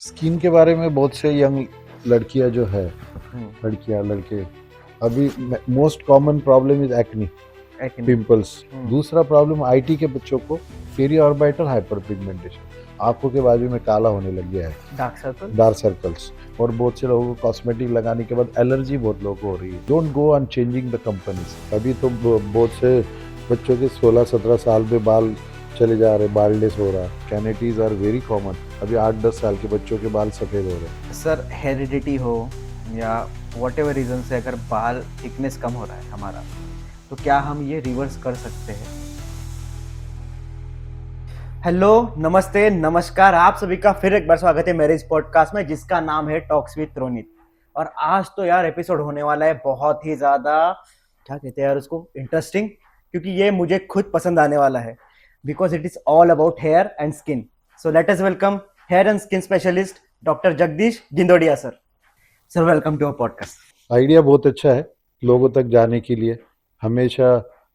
Skin के बारे में बहुत से यंग लड़कियां जो है, हम्म, लड़कियां लड़के, अभी most common problem is acne, acne. Pimples. दूसरा प्रॉब्लम आईटी के बच्चों को पेरिऑर्बिटल हाइपर पिगमेंटेशन, आंखों के बाजू में काला होने लग गया है, डार्क सर्कल। Dark circles. और बहुत से लोगों को कॉस्मेटिक लगाने के बाद एलर्जी बहुत लोगों को हो रही है। Don't go on changing the companies. अभी तो बहुत से बच्चों के 16-17 साल में बाल चले जा रहे, बाल्डेस हो रहा, कैनेटीज आर वेरी कॉमन। अभी 8-10 साल के बच्चों के बाल सफ़ेद हो रहे हैं। सर हेरिडिटी हो या वट एवर रीज़न से अगर बाल थिकनेस कम हो रहा है हमारा, तो क्या हम ये रिवर्स कर सकते हैं? हेलो, नमस्ते, नमस्कार, आप सभी का फिर एक बार स्वागत है मेरे इस पॉडकास्ट में जिसका नाम है टॉक्स विद रोनित। और आज तो यार एपिसोड होने वाला है बहुत ही ज़्यादा, क्या कहते हैं यार उसको, इंटरेस्टिंग, क्योंकि ये मुझे खुद पसंद आने वाला है because it is all about hair and skin. So let us welcome hair and skin specialist doctor Jagdish Gindodia sir. Sir welcome to our podcast. Idea बहुत अच्छा है लोगों तक जाने के लिए। हमेशा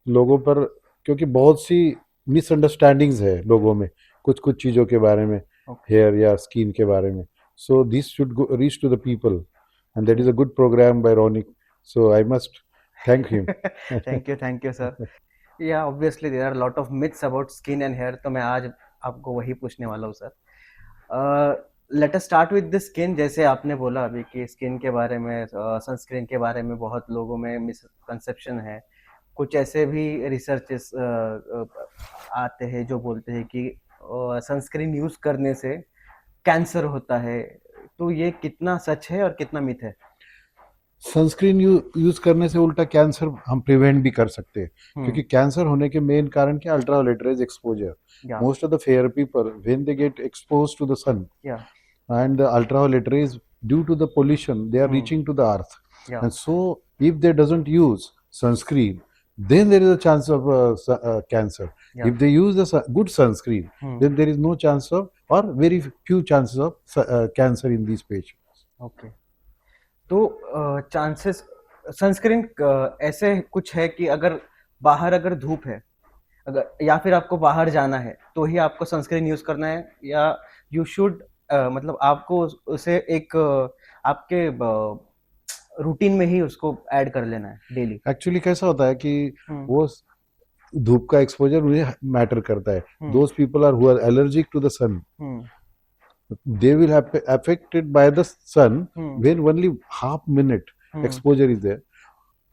लोगों पर, क्योंकि बहुत सी मिसअंडरस्टैंडिंग्स है लोगों में कुछ कुछ चीज़ों के बारे में, हेयर या स्किन के बारे में। So this should reach to the people and that is a good programme by Ronik, so I must thank him. Thank you sir. Yeah obviously there are lot of myths about skin and hair, तो मैं आज आपको वही पूछने वाला हूँ sir. Let us start with the skin. जैसे आपने बोला अभी कि स्किन के बारे में, सनस्क्रीन के बारे में बहुत लोगों में मिसकंसेप्शन है। कुछ ऐसे भी रिसर्चेस आते हैं जो बोलते हैं कि सनस्क्रीन यूज करने से कैंसर होता है। तो ये कितना सच है और कितना मिथ है? सनस्क्रीन यूज करने से उल्टा कैंसर हम प्रिवेंट भी कर सकते हैं, क्योंकि कैंसर होने के मेन कारण क्या, ultraviolet rays exposure. Yeah most of the fair people when they get expose to the sun yeah and the ultraviolet rays, due to the pollution, they are reaching to the earth. या And so if they doesn't use sunscreen, then there is a chance of cancer. या If they use the good sunscreen, then there is no chance of, or very few chances of cancer in these patients. Okay. तो chances sunscreen ऐसे कुछ है कि अगर बाहर अगर धूप है, अगर या फिर आपको बाहर जाना है तो ही आपको सनस्क्रीन यूज करना है, या यू शुड मतलब आपको उसे एक आपके रूटीन में ही उसको ऐड कर लेना है डेली? एक्चुअली कैसा होता है कि वो धूप का एक्सपोजर उन्हें मैटर करता है। Those people are who are allergic to the sun, they will have affected by the sun when only half minute exposure is there.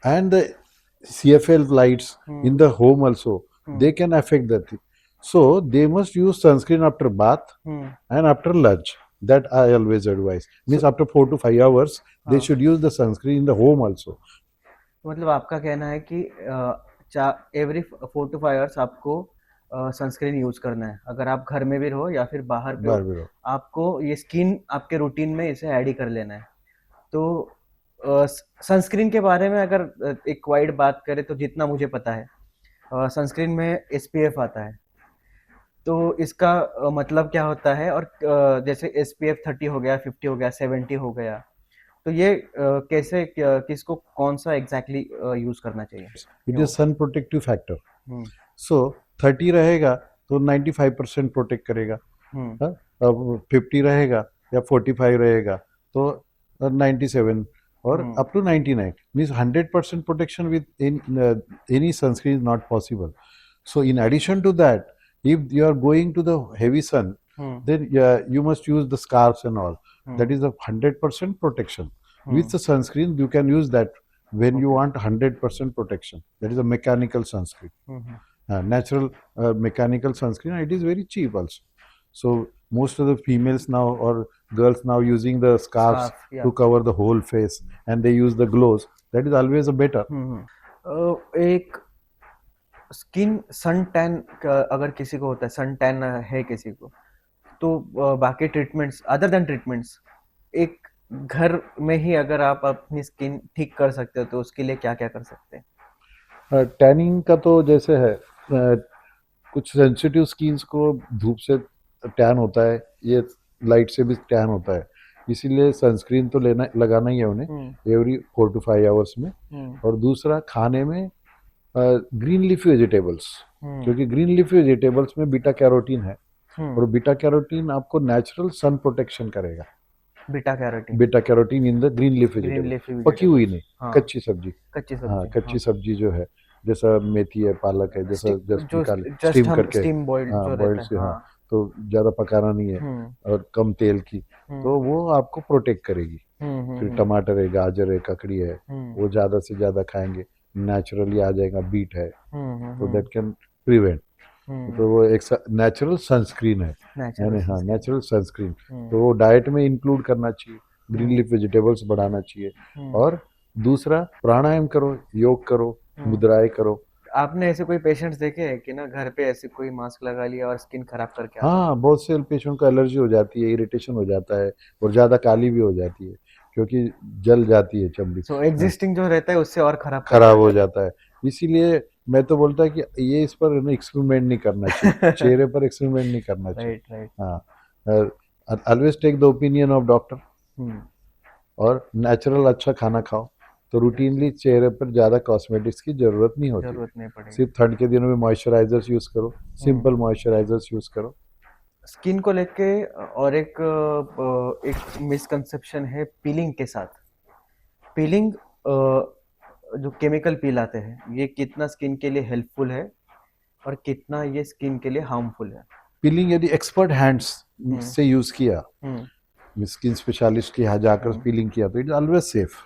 And the CFL lights in the home also, they can affect that thing. So they must use sunscreen after bath and after lunch. That I always advise. Means after 4 to 5 hours, they should use the sunscreen in the home also. मतलब आपका कहना है कि every 4 to 5 hours आपको sunscreen use करना है, अगर आप घर में भी रहो या फिर बाहर पे हो, बार बार आपको ये स्किन आपके रूटीन में इसे ऐड ही कर लेना है। तो सनस्क्रीन के बारे में अगर एक वाइड बात करें तो जितना मुझे पता है, सनस्क्रीन में एसपीएफ आता है। तो इसका मतलब क्या होता है? और जैसे एसपीएफ 30 हो गया, 50 हो गया, 70 हो गया, तो ये कैसे किसको कौन सा एग्जैक्टली यूज करना चाहिए? It is sun protective factor. So 30 रहेगा तो 95% प्रोटेक्ट करेगा। हाँ? अब 50 रहेगा या 45 रहेगा तो 97 और up to 99 means 100% protection with any sunscreen is not possible. So in addition to that, if you are going to the heavy sun, then you must use the scarves and all. That is a 100% protection. With the sunscreen, you can use that when you want 100% protection. That is a mechanical sunscreen. Natural mechanical sunscreen, and it is very cheap also. So most of the females now or girls now using the scarves to cover the whole face, and they use the gloves. That is always a better. एक skin sun tan अगर किसी को होता है, sun tan है किसी को, तो बाकी ट्रीटमेंट्स, अदर देन ट्रीटमेंट्स, एक घर में ही अगर आप अपनी स्किन ठीक कर सकते हो तो उसके लिए क्या क्या कर सकते हैं? टैनिंग का तो जैसे है, कुछ सेंसिटिव स्किन्स को धूप से टैन होता है, ये लाइट से भी टैन होता है, इसीलिए सनस्क्रीन तो लेना लगाना ही है उन्हें एवरी 4 to 5 आवर्स में। और दूसरा, खाने में ग्रीन लीफी वेजिटेबल्स, क्योंकि ग्रीन लीफी वेजिटेबल्स में बीटा कैरोटीन है, और बीटा कैरोटीन आपको नेचुरल सन प्रोटेक्शन करेगा। Beta carotene, beta carotene in the green leaf green vegetable, leafy पकी हुई नहीं, हाँ, कच्ची सब्जी। कच्ची हाँ, सब्जी, कच्ची सब्जी जो है, जैसा मेथी है, पालक है, जैसा जस्ट जो निकाले जस्ट स्टीम हम करके, स्टीम बॉइल्ड हाँ जो बॉइल्ड रहता है, से, हाँ, हाँ। तो ज़्यादा पकाना नहीं है हम्म और कम तेल की, तो वो आपको प्रोटेक्ट करेगी। फिर हम्म टमाटर है, गाजर है, ककड़ी है, हम्म वो ज़्यादा से ज़्यादा खाएंगे, नेचुरली आ जाएगा। बीट है, तो हम्म दैट कैन प्रिवेंट। तो वो एक नेचुरल सनस्क्रीन है, नेचुरल यानी हाँ सनस्क्रीन। नेचुरल सनस्क्रीन, तो वो डाइट में इंक्लूड करना चाहिए, ग्रीन लीफ वेजिटेबल्स बढ़ाना चाहिए। और दूसरा, प्राणायाम करो, योग करो, मुद्राएं करो। आपने ऐसे कोई पेशेंट्स देखे हैं कि ना घर पे ऐसे कोई मास्क लगा लिया और स्किन खराब करके आ गए? हाँ, बहुत से पेशेंट को एलर्जी हो जाती है, इरिटेशन हो जाता है, और ज़्यादा काली भी हो जाती है, क्योंकि जल जाती है चमड़ी, सो एग्जिस्टिंग जो रहता है उससे और खराब करके खराब आ हो जाता है। इसीलिए मैं तो बोलता है कि ये इस पर एक्सपेरिमेंट नहीं करना चाहिए, जाता है। चेहरे पर एक्सपेरिमेंट नहीं करना चाहिए। Right right. हाँ, always take the opinion of doctor, hmm और नेचुरल अच्छा खाना खाओ, तो रूटीनली चेहरे पर ज़्यादा कॉस्मेटिक्स की ज़रूरत नहीं होती। जरूरत नहीं पड़ेगी। सिर्फ ठंड के दिनों में मॉइस्चराइजर्स यूज़ करो, सिंपल मॉइस्चराइजर्स यूज़ करो। स्किन को लेके और एक मिसकंसेप्शन है पीलिंग के साथ। पीलिंग जो केमिकल पील आते हैं ये कितना स्किन के लिए हेल्पफुल है और कितना ये स्किन के लिए हार्मफुल है? पीलिंग यदि एक्सपर्ट हैंड्स से यूज़ किया, स्किन स्पेशलिस्ट के यहाँ जाकर पीलिंग किया, तो it is always safe.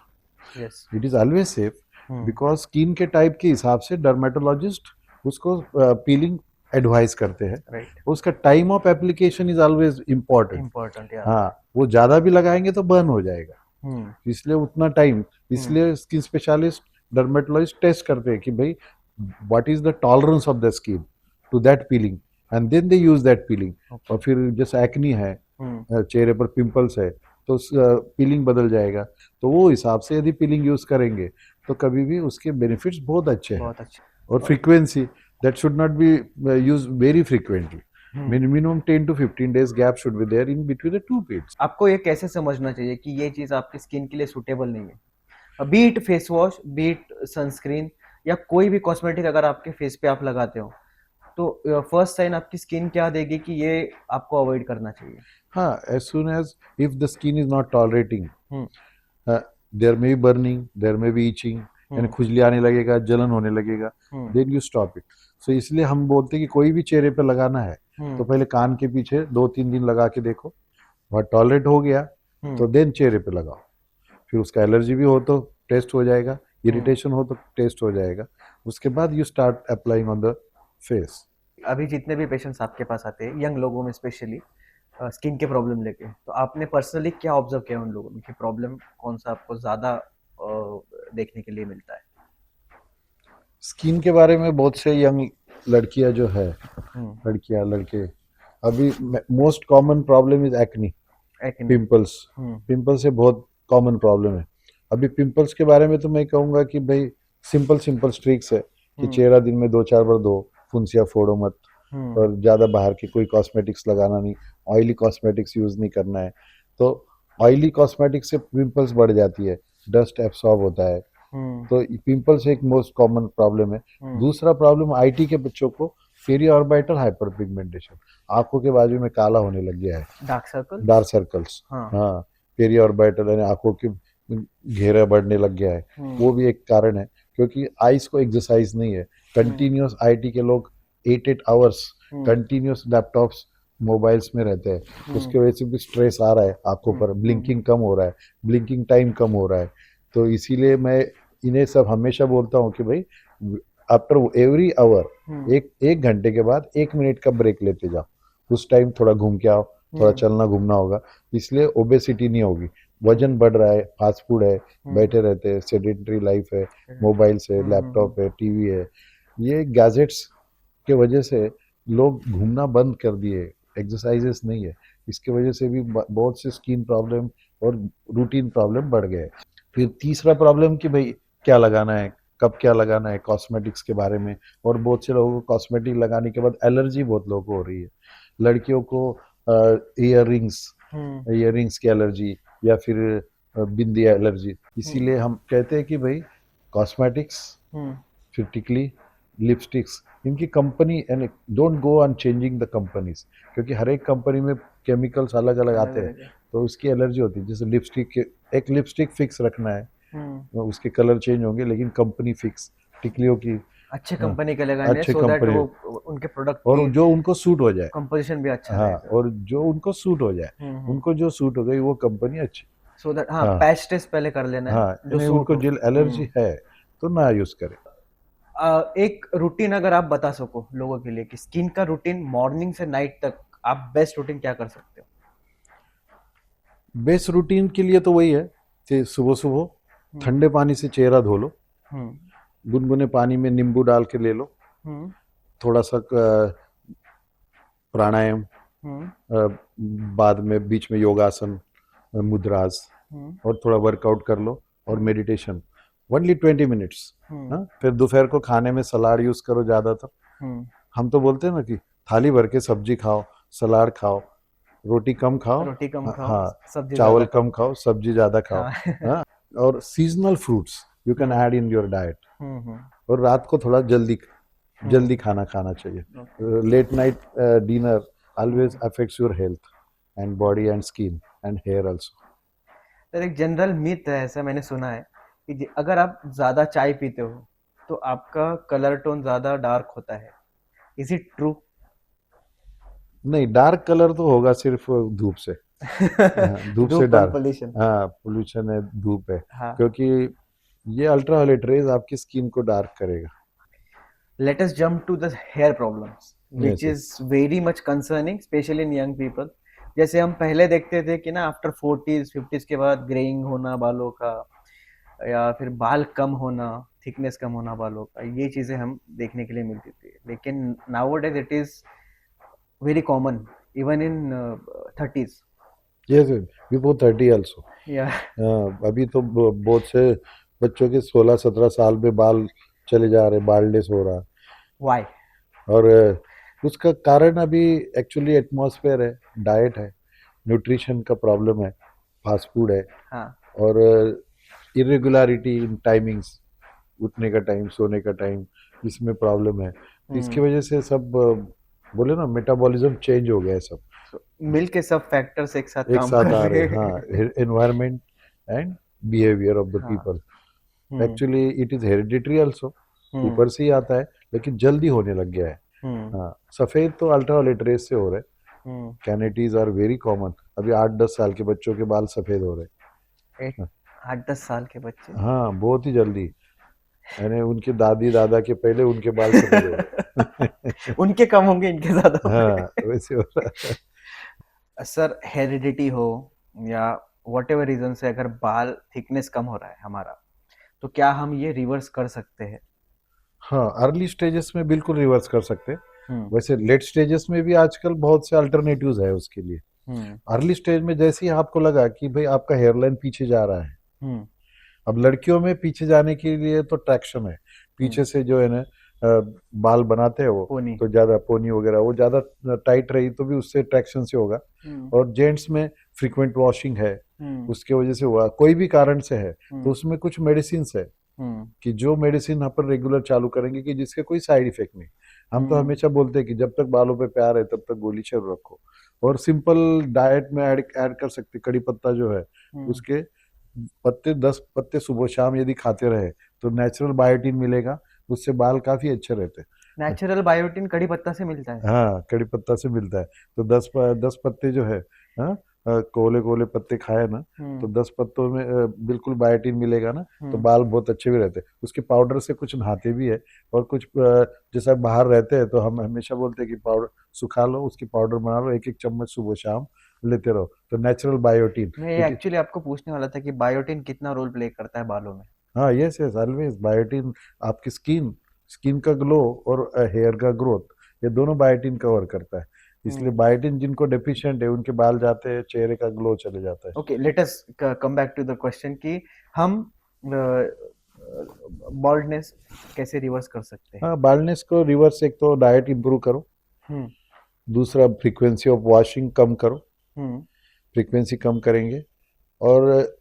Yes. It is always safe, because skin के टाइप के हिसाब से डर्मेटोलॉजिस्ट उसको पीलिंग एडवाइस करते हैं। राइट। उसका time of application is always important. Important यार। हाँ, वो ज़्यादा भी लगाएंगे तो बर्न हो जाएगा, इसलिए उतना टाइम, इसलिए स्किन स्पेशलिस्ट डर्मेटोलॉजिस्ट टेस्ट करते हैं कि भाई what is the tolerance of the skin to that peeling, and then they use that peeling. और फिर जैसे एक्नी है, चेहरे पर पिंपल्स है, तो पीलिंग बदल जाएगा। तो वो हिसाब से यदि पीलिंग यूज करेंगे तो कभी भी उसके बेनिफिट्स बहुत अच्छे हैं। बहुत अच्छा। और frequency, that should not be use very frequently. Minimum 10 to 15 days gap should be there in between the two pits. आपको ये कैसे समझना चाहिए कि ये चीज आपकी स्किन के लिए सुटेबल नहीं है? Beet face wash, beet sunscreen या कोई भी कॉस्मेटिक अगर आपके फेस पे आप लगाते हो तो फर्स्ट साइन आपकी स्किन क्या देगी कि ये आपको अवॉइड करना चाहिए? हाँ, as soon as if the skin is not tolerating, hmm there may be burning, there may be itching, यानी खुजली आने लगेगा, जलन होने लगेगा, then you stop it. So इसलिए हम बोलते हैं कि कोई भी चेहरे पे लगाना है तो पहले कान के पीछे 2-3 दिन लगा के देखो, और टॉलरेट हो गया तो देन चेहरे पे लगाओ। फिर उसका एलर्जी भी हो तो टेस्ट हो जाएगा, इरिटेशन हो तो टेस्ट हो जाएगा, उसके बाद you start applying on the face. अभी जितने भी पेशेंट्स आपके पास आते हैं यंग लोगों में स्पेशली स्किन के प्रॉब्लम लेके, तो आपने पर्सनली क्या ऑब्जर्व किया उन लोगों में कि प्रॉब्लम कौन सा आपको ज्यादा देखने के लिए मिलता है? स्किन के बारे में बहुत से यंग लड़कियां जो है, लड़कियां लड़के, अभी most common problem is acne, acne. Pimples. Pimples से बहुत कॉमन प्रॉब्लम है। अभी पिंपल्स के बारे में तो मैं कहूँगा कि भाई सिंपल सिंपल ट्रिक्स है कि चेहरा दिन में 2-4 बार धो, फुंसिया फोड़ो मत, और ज़्यादा बाहर की कोई कॉस्मेटिक्स लगाना नहीं, ऑयली कॉस्मेटिक्स यूज़ नहीं करना है। तो ऑयली कॉस्मेटिक्स से पिंपल्स बढ़ जाती है, डस्ट एब्सॉर्ब होता है, तो पिंपल्स एक मोस्ट कॉमन प्रॉब्लम है। दूसरा प्रॉब्लम आईटी के बच्चों को पेरी ऑर्बिटल हाइपर पिगमेंटेशन, आंखों के बाजू में काला होने लग गया है, डार्क सर्कल। Dark circles. हाँ, पेरी ऑर्बिटल यानी आंखों के घेरा बढ़ने लग गया है, वो भी एक कारण है, क्योंकि आईज को एक्सरसाइज नहीं है। कंटिन्यूस आईटी के लोग 8 आवर्स कंटिन्यूस लैपटॉप्स मोबाइल्स में रहते हैं, उसके वजह से भी स्ट्रेस आ रहा है आंखों पर, ब्लिंकिंग कम हो रहा है, ब्लिंकिंग टाइम कम हो रहा है। तो इसीलिए मैं इन्हें सब हमेशा बोलता हूँ कि भाई आफ्टर एवरी आवर एक घंटे के बाद 1 मिनट का ब्रेक लेते जाओ, उस टाइम थोड़ा घूम के आओ, थोड़ा चलना घूमना होगा, इसलिए ओबेसिटी नहीं होगी। वजन बढ़ रहा है, फास्ट फूड है, बैठे रहते हैं, सेडेंटरी लाइफ है, मोबाइल्स है, लैपटॉप है, टीवी है, ये गैजेट्स के वजह से लोग घूमना बंद कर दिए, एक्सरसाइजेस नहीं है, इसके वजह से भी बहुत से स्किन प्रॉब्लम और रूटीन प्रॉब्लम बढ़ गए। फिर तीसरा प्रॉब्लम कि भाई क्या लगाना है, कब क्या लगाना है, कॉस्मेटिक्स के बारे में। और बहुत से लोगों को कॉस्मेटिक लगाने के बाद एलर्जी बहुत लोगों को हो रही है। लड़कियों को ईयररिंग्स की एलर्जी, या फिर बिंदी एलर्जी। इसीलिए हम कहते हैं कि भाई कॉस्मेटिक्स, फिर टिकली, लिपस्टिक्स, इनकी company and don't go on changing the companies, क्योंकि हर एक कंपनी में केमिकल्स अलग अलग आते हैं, तो उसकी एलर्जी होती है। जैसे लिपस्टिक, एक लिपस्टिक फिक्स रखना है, तो उसके कलर चेंज होंगे लेकिन कंपनी फिक्स, टिकलियों की अच्छे हाँ, कंपनी के लगाने अच्छे सो दैट कंपनी वो उनके प्रोडक्ट और की जो उनको सूट हो जाए। कंपोजिशन भी अच्छा हाँ, रहेगा। और जो उनको सूट हो जाए, उनको जो सूट हो गई वो कंपनी अच्छी। सो दैट हाँ, हाँ पैच टेस्ट पहले कर लेना है हाँ, जो नहीं सूट उनको हो। जिल एलर्जी है तो ना यूज करें। एक रूटीन अगर आप बता सको लोगों के लिए कि स्किन का रूटीन मॉर्निंग से नाइट तक आप बेस्ट रूटीन क्या कर सकते हो? बेस्ट रूटीन के लिए तो वही है कि सुबह सुबह ठंडे पानी से चेहरा धो लो, गुनगुने पानी में नींबू डाल के ले लो, थोड़ा सा प्राणायाम, बाद में बीच में योगासन, मुद्रास, और थोड़ा वर्कआउट कर लो, और मेडिटेशन ओनली 20 मिनट्स। फिर दोपहर को खाने में सलाद यूज करो ज्यादातर। हम तो बोलते हैं ना कि थाली भर के सब्जी खाओ, सलाद खाओ, रोटी कम खाओ, रोटी कम खाओ, हाँ, सब्जी चावल ज्यादा कम खाओ, सब्जी ज्यादा खाओ। हाँ। हाँ, और seasonal fruits you can add in your diet. और रात को थोड़ा जल्दी खाना खाना चाहिए। Late night dinner always affects your health and body and skin and hair also. तो एक जनरल मिथ है, ऐसा मैंने सुना है कि अगर आप ज्यादा चाय पीते हो तो आपका कलर टोन ज्यादा डार्क होता है। Is it true? नहीं, डार्क कलर तो होगा सिर्फ धूप से। हाँ, धूप से धूप और डार्क, पोल्यूशन। हाँ पोल्यूशन है, धूप है, हाँ। क्योंकि ये अल्ट्रावायलेट रेज आपकी स्किन को डार्क करेगा। Let us jump to the hair problems, which Yes, yes. is very much concerning, especially in young people. जैसे हम पहले देखते थे कि ना आफ्टर 40s 50s के बाद ग्रेइंग होना बालों का, या फिर बाल कम होना, थिकनेस कम होना बालों का, ये चीजें हम देखने के लिए मिलती थी। लेकिन nowadays it is very common even in 30s. Yes, yes. Before 30 also. Yeah. अभी तो बहुत से बच्चों के 16-17 साल में बाल चले जा रहे, बाल्डेस हो रहा। Why? और उसका कारण अभी एक्चुअली एटमॉस्फेयर है, डाइट है, न्यूट्रिशन का प्रॉब्लम है, फास्ट फूड है, हाँ। और इरेगुलरिटी इन टाइमिंग्स, उठने का टाइम, सोने का टाइम, इसमें प्रॉब्लम है। तो इसकी वजह से सब बोले ना मेटाबॉलिज्म चेंज हो गया है सब, मिल के सब फैक्टर्स एक साथ एक काम साथ कर आ रहे रहे हैं। हाँ, environment and behaviour of the हाँ। People. Actually it is hereditary also, ऊपर से ही आता है, लेकिन जल्दी होने लग गया है। हाँ, सफेद तो अल्ट्रावायलेट रेस से हो रहे हैं, कैनिटीज आर वेरी कॉमन। अभी 8-10 साल के बच्चों के बाल सफेद हो रहे हैं। 8-10 साल के बच्चे? हाँ, बहुत ही जल्दी, यानी उनके दादी दादा के पहले उनके बाल सफेद हो रहे। उनके कम होंगे, इनके ज्यादा होंगे। हाँ, वैसे हो रहा है। सर, हेरिडिटी हो या वट एवर रीजन से अगर बाल थिकनेस कम हो रहा है हमारा, तो क्या हम ये रिवर्स कर सकते हैं? हाँ, अर्ली स्टेजेस में बिल्कुल रिवर्स कर सकते हैं। वैसे लेट स्टेजेस में भी आजकल बहुत से अल्टरनेटिव्स है उसके लिए। अर्ली स्टेज में जैसे ही आपको लगा कि भाई आपका हेयरलाइन पीछे जा रहा है, अब लड़कियों में पीछे जाने के लिए तो ट्रैक्शन है, पीछे से जो है ना बाल बनाते हैं वो, तो ज्यादा पोनी वगैरह वो ज्यादा टाइट रही तो भी उससे ट्रैक्शन से होगा। और जेंट्स में फ्रीक्वेंट वॉशिंग है, उसके वजह से हुआ, कोई भी कारण से है, तो उसमें कुछ मेडिसिन है कि जो मेडिसिन अपन रेगुलर चालू करेंगे कि जिसके कोई साइड इफेक्ट नहीं। हम तो हमेशा बोलते हैं कि जब तक बालों पे प्यार है तब तक गोली चालू रखो, और सिंपल डाइट में ऐड कर सकते, कड़ी पत्ता जो है उसके पत्ते 10 पत्ते सुबह शाम यदि खाते रहे तो नेचुरल बायोटिन मिलेगा, उससे बाल काफी अच्छे रहते हैं। नेचुरल बायोटिन कड़ी पत्ता से मिलता है? हाँ, कड़ी पत्ता से मिलता है। तो 10 पत्ते जो है, हाँ, कोले कोले पत्ते खाए ना, तो 10 पत्तों में बिल्कुल बायोटिन मिलेगा ना, तो बाल बहुत अच्छे भी रहते हैं। उसके पाउडर से कुछ नहाते भी है, और कुछ जैसा बाहर रहते हैं तो हम हमेशा बोलते हैं कि पाउडर सुखा लो, उसकी पाउडर बना लो, 1-1 चम्मच सुबह शाम लेते रहो, तो नेचुरल बायोटिन। मैं एक्चुअली आपको पूछने वाला था कि बायोटिन कितना रोल प्ले करता है बालों में? हाँ, यस यस, ऑलवेज बायोटिन आपकी स्किन का ग्लो और हेयर का ग्रोथ, ये दोनों बायोटिन कवर करता है। इसलिए बायोटिन जिनको डेफिशिएंट है उनके बाल जाते हैं, चेहरे का ग्लो चले जाता है। Okay, let us come back to the question कि हम बॉल्डनेस कैसे रिवर्स कर सकते हैं? हाँ, बाल्डनेस को रिवर्स, एक तो डाइट इंप्रूव करो, दूसरा फ्रीक्वेंसी ऑफ वॉशिंग कम करो, फ्रीक्वेंसी कम करेंगे, और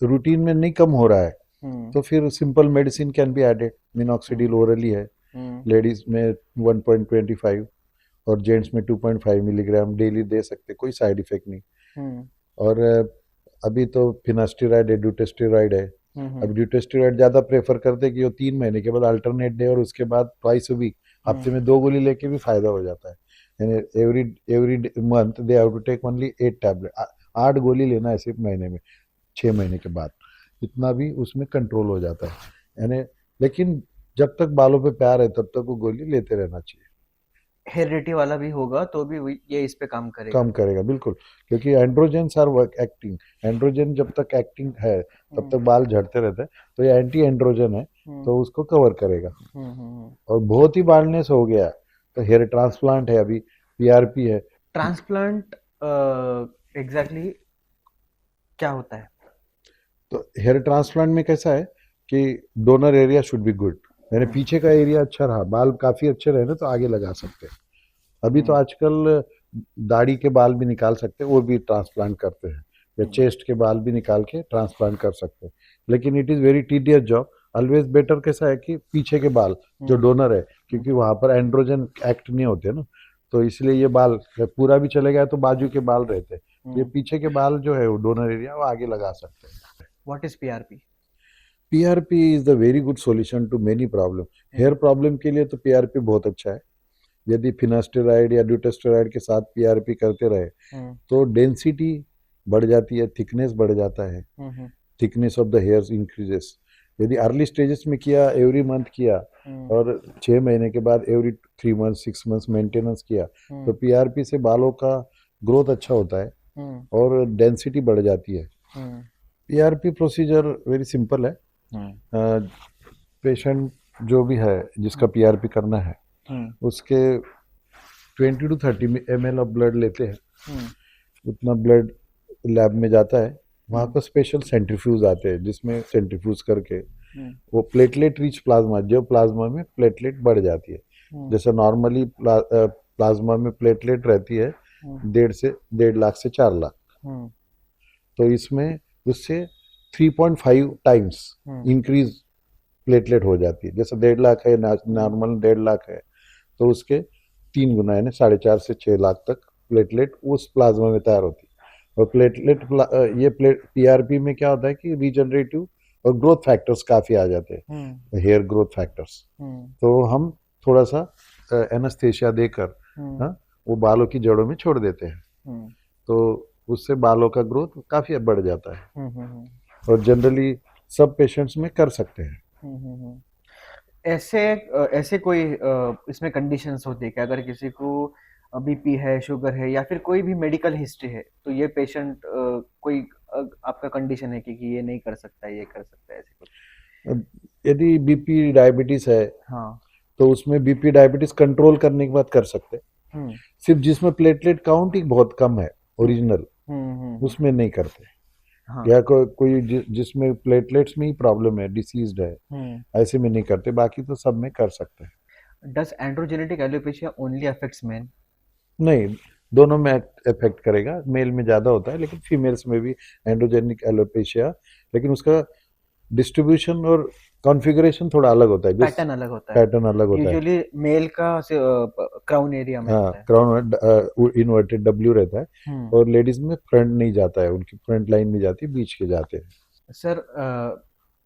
रूटीन में नहीं कम हो रहा है तो फिर simple medicine can be added, minoxidil orally है, लेडीज में 1.25 और जेंट्स में 2.5 मिलीग्राम डेली दे सकते, कोई साइड इफेक्ट नहीं। और अभी तो फिनास्टेरॉइड है, ड्यूटेस्टेरॉइड है। अब ड्यूटेस्टेरॉइड ज़्यादा प्रेफर करते कि वो 3 महीने के बाद अल्टरनेट डे और उसके बाद ट्वाइस अ वीक, हफ्ते में 2 गोली लेके भी फायदा हो जाता है। यानी every month they have to take only 8 tablet, 8 गोली लेना है सिर्फ महीने में, 6 महीने के बाद इतना भी उसमें कंट्रोल हो जाता है। यानी लेकिन जब तक बालों पे प्यार है तब तक वो गोली लेते रहना चाहिए। हेरिडिटी वाला भी होगा तो भी ये इस पे काम करेगा। काम करेगा बिल्कुल, क्योंकि androgens are work acting. Androgen जब तक एक्टिंग है तब तक बाल झड़ते रहते हैं, तो ये एंटी एंड्रोजन है, तो उसको कवर करेगा। और बहुत ही बालनेस हो गया तो हेयर ट्रांसप्लांट है, अभी पीआरपी है। ट्रांसप्लांट एग्जैक्टली क्या होता है? तो हेयर ट्रांसप्लांट में कैसा है कि donor area should be good, यानी पीछे का एरिया अच्छा रहा, बाल काफी अच्छे रहे ना तो आगे लगा सकते हैं। अभी तो आजकल दाढ़ी के बाल भी निकाल सकते हैं, वो भी ट्रांसप्लांट करते हैं, या चेस्ट के बाल भी निकाल के ट्रांसप्लांट कर सकते हैं। लेकिन it is very tedious job. Always better कैसा है कि पीछे के बाल जो डोनर है, क्योंकि वहाँ पर एंड्रोजन एक्ट नहीं होते ना, तो इसलिए ये बाल पूरा भी चले गया तो बाजू के बाल रहते हैं। ये पीछे के बाल जो है वो डोनर एरिया वो आगे लगा सकते हैं। What is PRP? PRP is the very good solution to many problem. Hair problem के लिए तो पीआरपी बहुत अच्छा है। यदि फिनास्टेरॉइड या ड्यूटेस्टेरॉइड के साथ पीआरपी करते रहे तो डेंसिटी बढ़ जाती है, थिकनेस बढ़ जाता है, thickness of the hairs increases. यदि अर्ली स्टेजेस में किया, एवरी मंथ किया, और 6 महीने के बाद एवरी 3 मंथ 6 मंथ्स मेंटेनेंस किया, तो पीआरपी से बालों का ग्रोथ अच्छा होता है और डेंसिटी बढ़ जाती है। पीआरपी प्रोसीजर वेरी सिंपल है। पेशेंट जो भी है जिसका पीआरपी करना है उसके 20 to 30 ml ऑफ ब्लड लेते हैं। उतना ब्लड लैब में जाता है, वहाँ पर स्पेशल सेंट्रीफ्यूज आते हैं जिसमें सेंट्रीफ्यूज करके वो प्लेटलेट रिच प्लाज्मा, जो प्लाज्मा में प्लेटलेट बढ़ जाती है, जैसे नॉर्मली प्लाज्मा में प्लेटलेट रहती है 1.5 लाख से 4 लाख, तो इसमें उससे 3.5 टाइम्स इंक्रीज प्लेटलेट हो जाती है। जैसे 1.5 लाख है, नॉर्मल 1.5 लाख है, तो उसके 3 गुना यानी 4.5 से 6 लाख तक प्लेटलेट उस प्लाज्मा में तैयार होती है। और पीआरपी में क्या होता है कि रीजनरेटिव और ग्रोथ फैक्टर्स काफी आ जाते हैं, हेयर ग्रोथ फैक्टर्स। तो हम थोड़ा सा एनेस्थेशिया देकर वो बालों की जड़ों में छोड़ देते हैं, तो उससे बालों का ग्रोथ काफी बढ़ जाता है। और जनरली सब पेशेंट्स में कर सकते हैं। ऐसे कोई इसमें कंडीशंस होती है कि अगर किसी को बीपी है, शुगर है, या फिर कोई भी मेडिकल हिस्ट्री है, तो ये पेशेंट कोई आपका कंडीशन है कि ये नहीं कर सकता, ये कर सकता है, ऐसे कुछ? यदि बीपी डायबिटीज है हाँ, तो उसमें बीपी डायबिटीज कंट्रोल करने के बाद कर सकते हैं। सिर्फ जिसमें प्लेटलेट काउंट ही बहुत कम है ओरिजिनल, उसमें नहीं करते। हाँ, या कोई जिसमें प्लेटलेट्स में ही प्रॉब्लम है, डिसीज्ड है, ऐसे में नहीं करते, बाकी तो सब में कर सकते हैं। Does androgenetic alopecia only affects main? नहीं, दोनों में इफेक्ट करेगा। मेल में ज़्यादा होता है लेकिन फीमेल्स में भी एंड्रोजेनिक एलोपेशिया, लेकिन उसका डिस्ट्रीब्यूशन और कॉन्फ़िगरेशन थोड़ा अलग होता है, पैटर्न अलग होता है। पैटर्न अलग होता है। यूजुअली मेल का क्राउन एरिया में हाँ, होता है। क्राउन इन्वर्टेड डब्ल्यू रहता है, हम्म। और लेडीज में फ्रंट नहीं जाता है, उनकी फ्रंट लाइन नहीं जाती, बीच के जाते हैं। सर,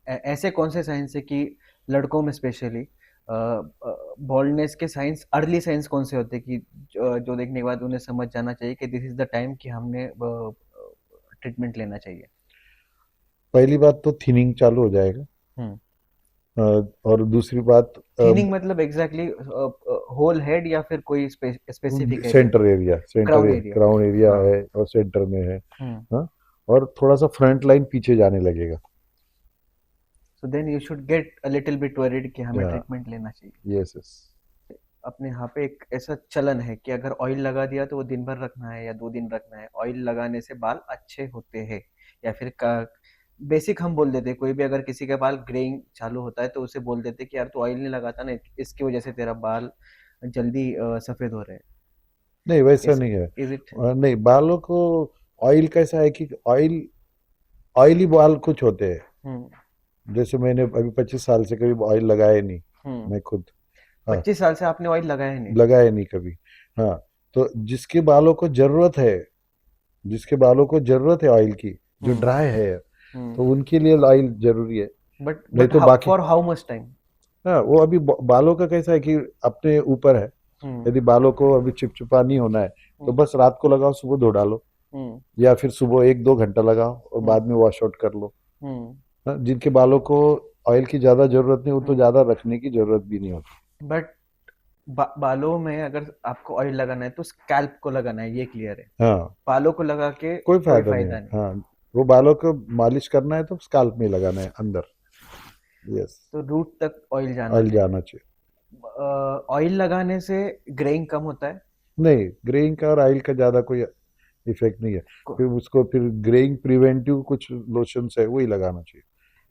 ऐसे कौन से साइंस है कि लड़कों में स्पेशली बॉल्डनेस के साइंस, अर्ली साइंस कौन से होते हैं कि जो देखने के बाद उन्हें समझ जाना चाहिए कि दिस इज द टाइम कि हमने ट्रीटमेंट लेना चाहिए? पहली बात तो थिनिंग चालू हो जाएगा, और दूसरी बात थिनिंग मतलब एग्जैक्टली होल हेड या फिर कोई specific area? Centre area, crown area. Crown area हाँ। है और सेंटर में है। हाँ, और थोड़ा सा फ्रंट लाइन पीछे जाने लगेगा। So then you should get a little bit worried कि हमें ट्रीटमेंट लेना चाहिए। Yes yes. अपने यहाँ पे एक ऐसा चलन है कि अगर ऑयल लगा दिया तो वो दिन भर रखना है या 2 दिन रखना है। ऑयल लगाने से बाल अच्छे होते हैं, या फिर बेसिक हम बोल देते हैं, कोई भी अगर किसी के बाल ग्रेइंग चालू होता है तो उसे बोल देते हैं कि यार तू ऑयल नहीं लगाता ना, इसकी वजह से तेरा बाल जल्दी सफेद हो रहे हैं। नहीं, वैसा नहीं है। Is it? नहीं, बालों को ऑयल कैसा है कि ऑयली बाल कुछ होते हैं। जैसे मैंने अभी 25 साल से कभी ऑयल लगाया नहीं मैं खुद, हाँ। 25 साल से आपने ऑयल लगाया नहीं? लगाया नहीं कभी। हाँ, तो जिसके बालों को जरूरत है, जिसके बालों को जरूरत है ऑयल की, जो ड्राई है, तो उनके लिए ऑयल जरूरी है। बट नहीं तो बाकी, फॉर हाउ मच टाइम? हाँ, वो अभी बालों का कैसा है कि अपने ऊपर है। यदि बालों को अभी चिपचिपा नहीं होना है तो बस रात को लगाओ, सुबह धो डालो, या फिर सुबह 1-2 घंटा लगाओ और बाद में वॉश आउट कर लो। हाँ, जिनके बालों को ऑयल की ज्यादा जरूरत नहीं, वो तो ज्यादा रखने की जरूरत भी नहीं होती। बट बालों में अगर आपको ऑयल लगाना है तो स्कैल्प को लगाना है, ये क्लियर है। हाँ, बालों को लगा के कोई फायदा नहीं है। हाँ, वो बालों को मालिश करना है तो स्काल्प में लगाना है अंदर। यस, तो रूट तक ऑयल जाना ऑयल चाहिए। जाना चाहिए। ऑयल लगाने से ग्रेइंग कम होता है? नहीं, ग्रेइंग का और ऑयल का ज्यादा कोई इफेक्ट नहीं है। फिर उसको फिर ग्रेइंग प्रिवेंटिव कुछ लोशंस है, वही लगाना चाहिए।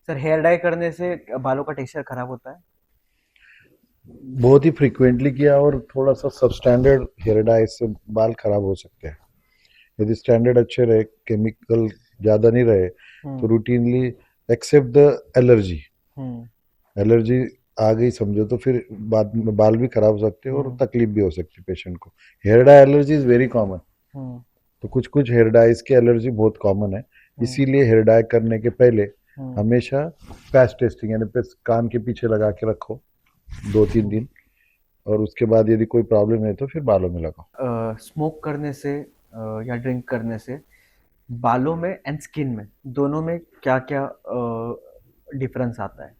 सर, हेयर डाई करने से बालों का टेक्सचर खराब होता है? बहुत ही फ्रिक्वेंटली किया और थोड़ा सा सबस्टैंडर्ड हेयर डाई से बाल खराब हो सकते हैं। यदि स्टैंडर्ड अच्छे रहे, केमिकल ज्यादा नहीं रहे, तो routinely except the allergy, allergy आ गई समझो तो फिर बाद में बाल भी खराब हो सकते हैं और तकलीफ भी हो सकती है पेशेंट को। Hair dye allergy is very common. तो कुछ कुछ हेयर डाइज की एलर्जी बहुत कॉमन है, इसीलिए हेयर डाई करने के पहले हमेशा पैच टेस्टिंग, यानी कान के पीछे लगा के रखो 2-3 दिन, और उसके बाद यदि कोई प्रॉब्लम है तो फिर बालों में लगाओ। स्मोक करने से या ड्रिंक करने से बालों में एंड स्किन में, दोनों में क्या क्या डिफरेंस आता है?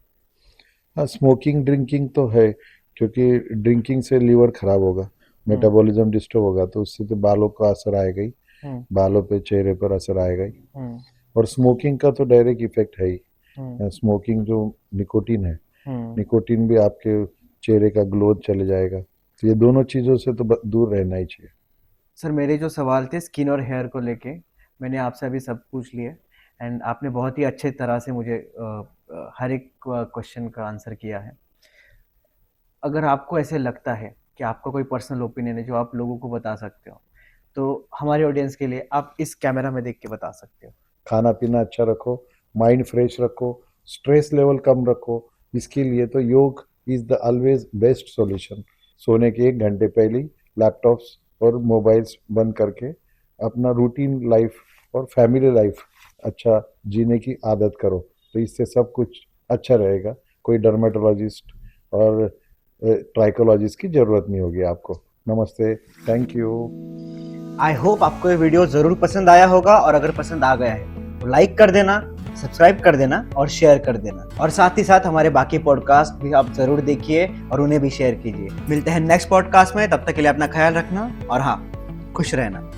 हाँ, स्मोकिंग ड्रिंकिंग तो है, क्योंकि ड्रिंकिंग से लीवर खराब होगा, मेटाबॉलिज्म डिस्टर्ब होगा, तो उससे तो बालों का असर आएगा ही, बालों पे, चेहरे पर असर आएगा ही। और स्मोकिंग का तो डायरेक्ट इफेक्ट है ही। स्मोकिंग जो निकोटीन है, निकोटीन भी आपके चेहरे का ग्लो चले जाएगा, तो ये दोनों चीज़ों से तो दूर रहना ही चाहिए। सर, मेरे जो सवाल थे स्किन और हेयर को लेके, मैंने आपसे अभी सब पूछ लिए, एंड आपने बहुत ही अच्छे तरह से मुझे हर एक क्वेश्चन का आंसर किया है। अगर आपको ऐसे लगता है कि आपका कोई पर्सनल ओपिनियन है जो आप लोगों को बता सकते हो, तो हमारे ऑडियंस के लिए आप इस कैमरा में देख के बता सकते हो। खाना पीना अच्छा रखो, माइंड फ्रेश रखो, स्ट्रेस लेवल कम रखो। इसके लिए तो योग is the always best solution. सोने के 1 घंटे पहले लैपटॉप्स और मोबाइल्स बंद करके अपना रूटीन लाइफ और फैमिली लाइफ अच्छा जीने की आदत करो, तो इससे सब कुछ अच्छा रहेगा। कोई डर्मेटोलॉजिस्ट और ट्राइकोलॉजिस्ट की जरूरत नहीं होगी आपको। नमस्ते, थैंक यू। आई होप आपको ये वीडियो ज़रूर पसंद आया होगा, और अगर पसंद आ गया है तो लाइक कर देना, सब्सक्राइब कर देना और शेयर कर देना, और साथ ही साथ हमारे बाकी पॉडकास्ट भी आप ज़रूर देखिए और उन्हें भी शेयर कीजिए। मिलते हैं नेक्स्ट पॉडकास्ट में, तब तक के लिए अपना ख्याल रखना और हाँ, खुश रहना।